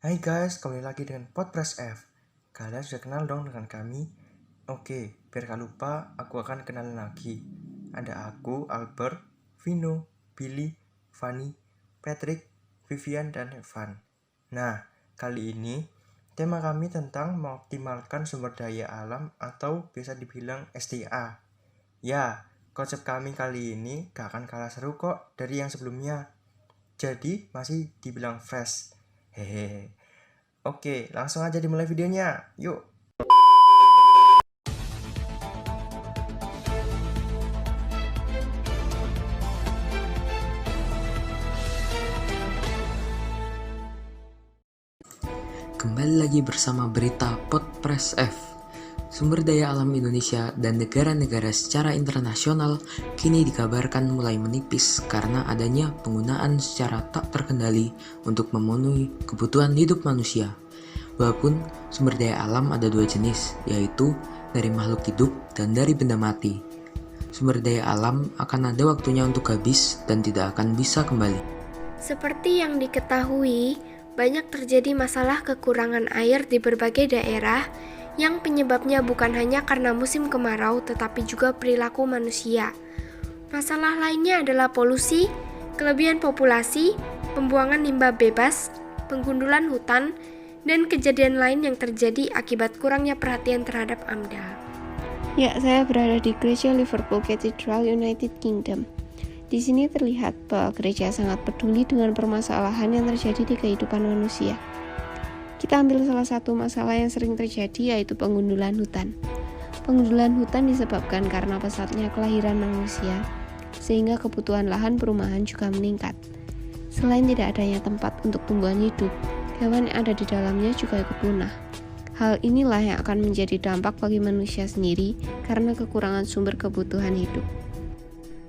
Hai guys, kembali lagi dengan Podpress F. Kalian sudah kenal dong dengan kami? Oke, biar gak lupa, aku akan kenalin lagi. Ada aku, Albert, Vino, Billy, Fanny, Patrick, Vivian, dan Evan. Nah, kali ini tema kami tentang mengoptimalkan sumber daya alam atau biasa dibilang SDA. Ya, konsep kami kali ini gak akan kalah seru kok dari yang sebelumnya. Jadi masih dibilang fresh. Hehehe. Oke, langsung aja dimulai videonya. Yuk. Kembali lagi bersama berita Podpress F. Sumber daya alam Indonesia dan negara-negara secara internasional kini dikabarkan mulai menipis karena adanya penggunaan secara tak terkendali untuk memenuhi kebutuhan hidup manusia. Walaupun sumber daya alam ada dua jenis, yaitu dari makhluk hidup dan dari benda mati. Sumber daya alam akan ada waktunya untuk habis dan tidak akan bisa kembali. Seperti yang diketahui, banyak terjadi masalah kekurangan air di berbagai daerah yang penyebabnya bukan hanya karena musim kemarau tetapi juga perilaku manusia. Masalah lainnya adalah polusi, kelebihan populasi, pembuangan limbah bebas, penggundulan hutan, dan kejadian lain yang terjadi akibat kurangnya perhatian terhadap AMDAL. Ya, saya berada di Gereja Liverpool Cathedral, United Kingdom. Di sini terlihat bahwa gereja sangat peduli dengan permasalahan yang terjadi di kehidupan manusia. Kita ambil salah satu masalah yang sering terjadi, yaitu penggundulan hutan. Penggundulan hutan disebabkan karena pesatnya kelahiran manusia, sehingga kebutuhan lahan perumahan juga meningkat. Selain tidak adanya tempat untuk tumbuhan hidup, hewan yang ada di dalamnya juga ikut punah. Hal inilah yang akan menjadi dampak bagi manusia sendiri karena kekurangan sumber kebutuhan hidup.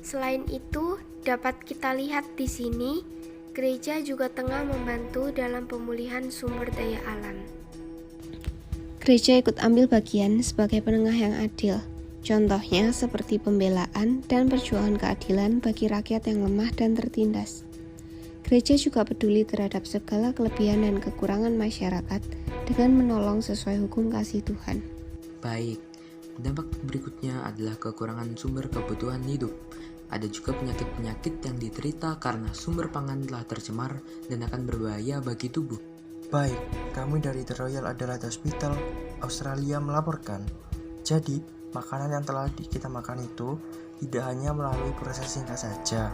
Selain itu, dapat kita lihat di sini, gereja juga tengah membantu dalam pemulihan sumber daya alam. Gereja ikut ambil bagian sebagai penengah yang adil. Contohnya seperti pembelaan dan perjuangan keadilan bagi rakyat yang lemah dan tertindas. Gereja juga peduli terhadap segala kelebihan dan kekurangan masyarakat dengan menolong sesuai hukum kasih Tuhan. Baik, dampak berikutnya adalah kekurangan sumber kebutuhan hidup. Ada juga penyakit-penyakit yang diterita karena sumber pangan telah tercemar dan akan berbahaya bagi tubuh. Baik, kami dari The Royal Adelaide Hospital, Australia melaporkan. Jadi, makanan yang telah kita makan itu tidak hanya melalui proses singkat saja.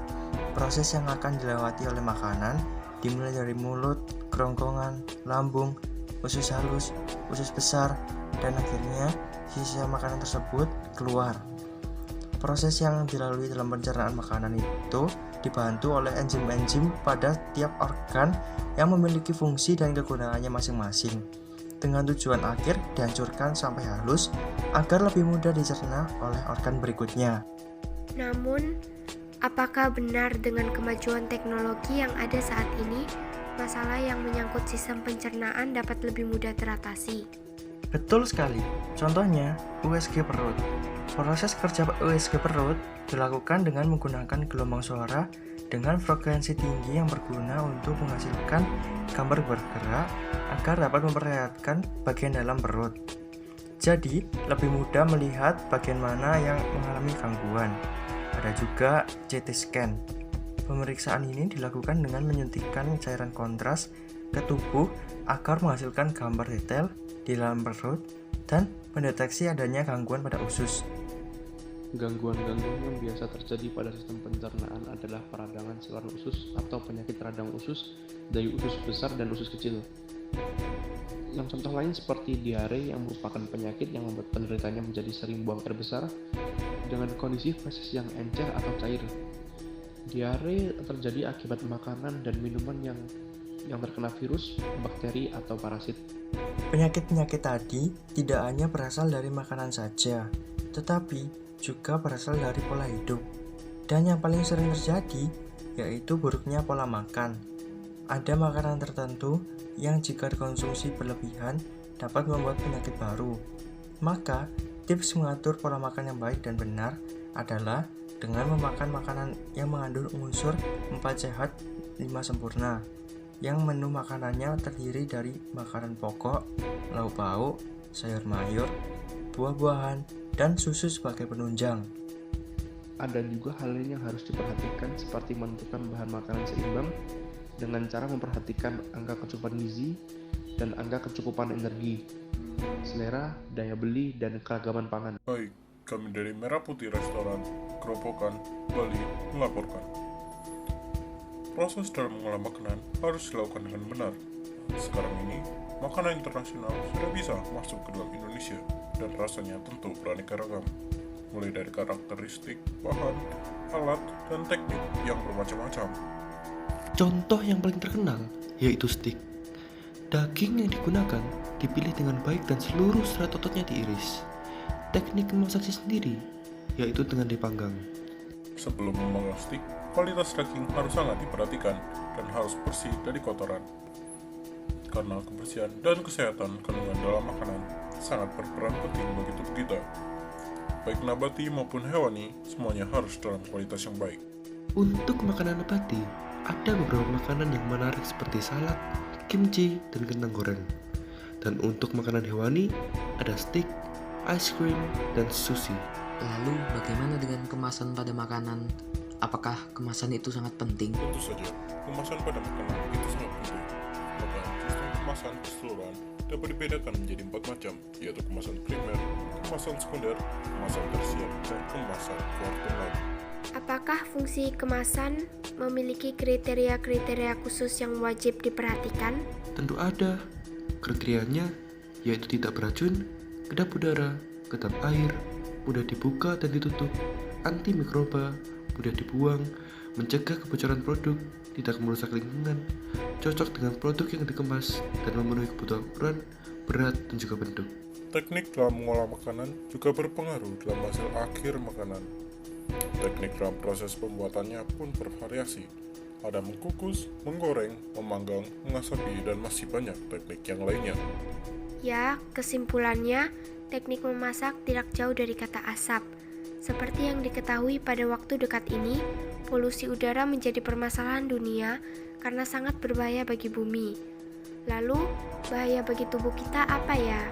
Proses yang akan dilewati oleh makanan dimulai dari mulut, kerongkongan, lambung, usus halus, usus besar, dan akhirnya sisa makanan tersebut keluar. Proses yang dilalui dalam pencernaan makanan itu dibantu oleh enzim-enzim pada tiap organ yang memiliki fungsi dan kegunaannya masing-masing, dengan tujuan akhir dihancurkan sampai halus agar lebih mudah dicerna oleh organ berikutnya. Namun, apakah benar dengan kemajuan teknologi yang ada saat ini, masalah yang menyangkut sistem pencernaan dapat lebih mudah teratasi? Betul sekali, contohnya USG perut. Proses kerja USG perut dilakukan dengan menggunakan gelombang suara dengan frekuensi tinggi yang berguna untuk menghasilkan gambar bergerak agar dapat memperlihatkan bagian dalam perut. Jadi, lebih mudah melihat bagian mana yang mengalami gangguan. Ada juga CT scan. Pemeriksaan ini dilakukan dengan menyuntikkan cairan kontras ke tubuh agar menghasilkan gambar detail di dalam perut dan mendeteksi adanya gangguan pada usus. Gangguan-gangguan yang biasa terjadi pada sistem pencernaan adalah peradangan saluran usus atau penyakit radang usus dari usus besar dan usus kecil. Yang contoh lain seperti diare yang merupakan penyakit yang membuat penderitanya menjadi sering buang air besar dengan kondisi feses yang encer atau cair. Diare terjadi akibat makanan dan minuman yang terkena virus, bakteri, atau parasit. Penyakit-penyakit tadi tidak hanya berasal dari makanan saja, tetapi juga berasal dari pola hidup. Dan yang paling sering terjadi yaitu buruknya pola makan. Ada makanan tertentu yang jika dikonsumsi berlebihan dapat membuat penyakit baru. Maka, tips mengatur pola makan yang baik dan benar adalah dengan memakan makanan yang mengandung unsur 4 sehat 5 sempurna. yang menu makanannya terdiri dari makanan pokok, lauk pauk, sayur mayur, buah-buahan, dan susu sebagai penunjang. Ada juga hal lain yang harus diperhatikan seperti menentukan bahan makanan seimbang dengan cara memperhatikan angka kecukupan gizi dan angka kecukupan energi, selera, daya beli, dan keragaman pangan. Baik, kami dari Merah Putih Restoran, Keropokan, Bali, melaporkan. Proses dalam mengolah makanan harus dilakukan dengan benar. Sekarang ini, makanan internasional sudah bisa masuk ke dalam Indonesia dan rasanya tentu beraneka ragam. Mulai dari karakteristik, bahan, alat, dan teknik yang bermacam-macam. Contoh yang paling terkenal yaitu steak. Daging yang digunakan dipilih dengan baik dan seluruh serat ototnya diiris. Teknik memasaknya sendiri yaitu dengan dipanggang. Sebelum memanggang steak, kualitas daging harus sangat diperhatikan dan harus bersih dari kotoran. Karena kebersihan dan kesehatan kandungan dalam makanan sangat berperan penting bagi tubuh kita. Baik nabati maupun hewani, semuanya harus dalam kualitas yang baik. Untuk makanan nabati, ada beberapa makanan yang menarik seperti salad, kimchi, dan kentang goreng. Dan untuk makanan hewani, ada steak, ice cream, dan sushi. Lalu bagaimana dengan kemasan pada makanan? Apakah kemasan itu sangat penting? Tentu saja, kemasan pada makanan itu sangat penting. Maka sistem kemasan keseluruhan dapat dibedakan menjadi 4 macam, yaitu kemasan primer, kemasan sekunder, kemasan tersier, dan kemasan kuartal. Apakah fungsi kemasan memiliki kriteria-kriteria khusus yang wajib diperhatikan? Tentu ada. Kriterianya yaitu tidak beracun, kedap udara, kedap air, mudah dibuka dan ditutup, anti mikroba, mudah dibuang, mencegah kebocoran produk, tidak merusak lingkungan, cocok dengan produk yang dikemas, dan memenuhi kebutuhan ukuran, berat, dan juga bentuk. Teknik dalam mengolah makanan juga berpengaruh dalam hasil akhir makanan. Teknik dalam proses pembuatannya pun bervariasi. Ada mengkukus, menggoreng, memanggang, mengasapi, dan masih banyak teknik yang lainnya. Ya, kesimpulannya, teknik memasak tidak jauh dari kata asap. Seperti yang diketahui pada waktu dekat ini, polusi udara menjadi permasalahan dunia karena sangat berbahaya bagi bumi. Lalu, bahaya bagi tubuh kita apa ya?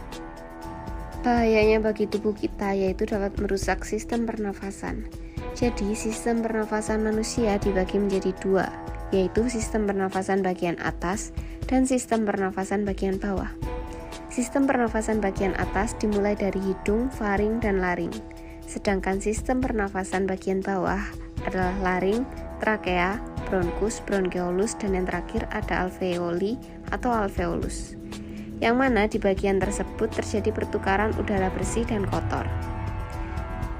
Bahayanya bagi tubuh kita yaitu dapat merusak sistem pernafasan. Jadi, sistem pernafasan manusia dibagi menjadi 2, yaitu sistem pernafasan bagian atas dan sistem pernafasan bagian bawah. Sistem pernafasan bagian atas dimulai dari hidung, faring, dan laring. Sedangkan sistem pernafasan bagian bawah adalah laring, trakea, bronkus, bronkeolus, dan yang terakhir ada alveoli atau alveolus. Yang mana di bagian tersebut terjadi pertukaran udara bersih dan kotor.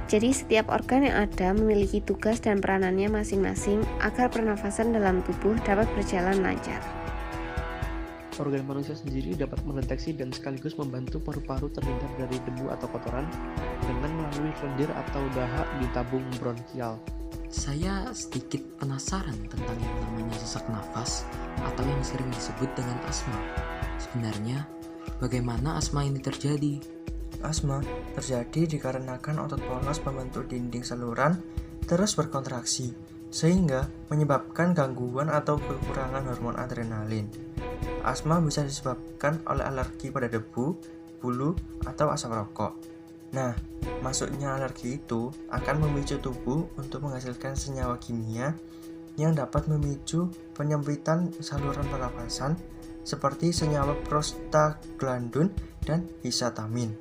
Jadi setiap organ yang ada memiliki tugas dan peranannya masing-masing agar pernafasan dalam tubuh dapat berjalan lancar. Organ manusia sendiri dapat mendeteksi dan sekaligus membantu paru-paru terhindar dari debu atau kotoran dengan melalui lendir atau dahak di tabung bronkial. Saya sedikit penasaran tentang yang namanya sesak nafas atau yang sering disebut dengan asma. Sebenarnya, bagaimana asma ini terjadi? Asma terjadi dikarenakan otot polos pembentuk dinding saluran terus berkontraksi, sehingga menyebabkan gangguan atau kekurangan hormon adrenalin. Asma bisa disebabkan oleh alergi pada debu, bulu, atau asap rokok. Nah, masuknya alergi itu akan memicu tubuh untuk menghasilkan senyawa kimia yang dapat memicu penyempitan saluran pernafasan seperti senyawa prostaglandin dan histamin.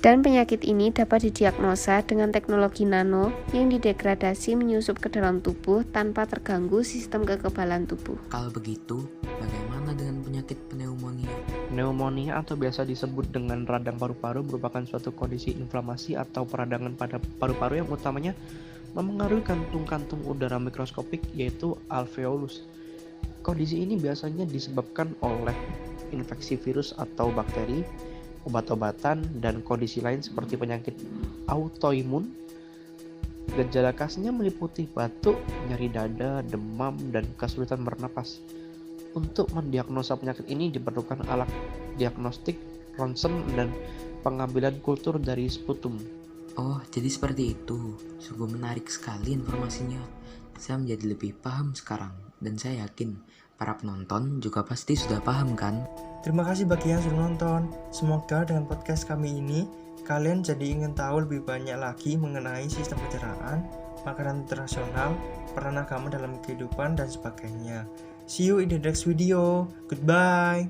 Dan penyakit ini dapat didiagnosa dengan teknologi nano yang didegradasi menyusup ke dalam tubuh tanpa terganggu sistem kekebalan tubuh. Kalau begitu, bagaimana dengan penyakit pneumonia? Pneumonia atau biasa disebut dengan radang paru-paru merupakan suatu kondisi inflamasi atau peradangan pada paru-paru yang utamanya memengaruhi kantung-kantung udara mikroskopik yaitu alveolus. Kondisi ini biasanya disebabkan oleh infeksi virus atau bakteri, obat-obatan, dan kondisi lain seperti penyakit autoimun. Gejala khasnya meliputi batuk, nyeri dada, demam, dan kesulitan bernapas. Untuk mendiagnosa penyakit ini diperlukan alat diagnostik ronsen dan pengambilan kultur dari sputum. Oh, jadi seperti itu. Sungguh menarik sekali informasinya. Saya menjadi lebih paham sekarang, dan saya yakin para penonton juga pasti sudah paham kan? Terima kasih bagi yang sudah nonton. Semoga dengan podcast kami ini, kalian jadi ingin tahu lebih banyak lagi mengenai sistem pencernaan, makanan internasional, peran agama dalam kehidupan, dan sebagainya. See you in the next video. Goodbye.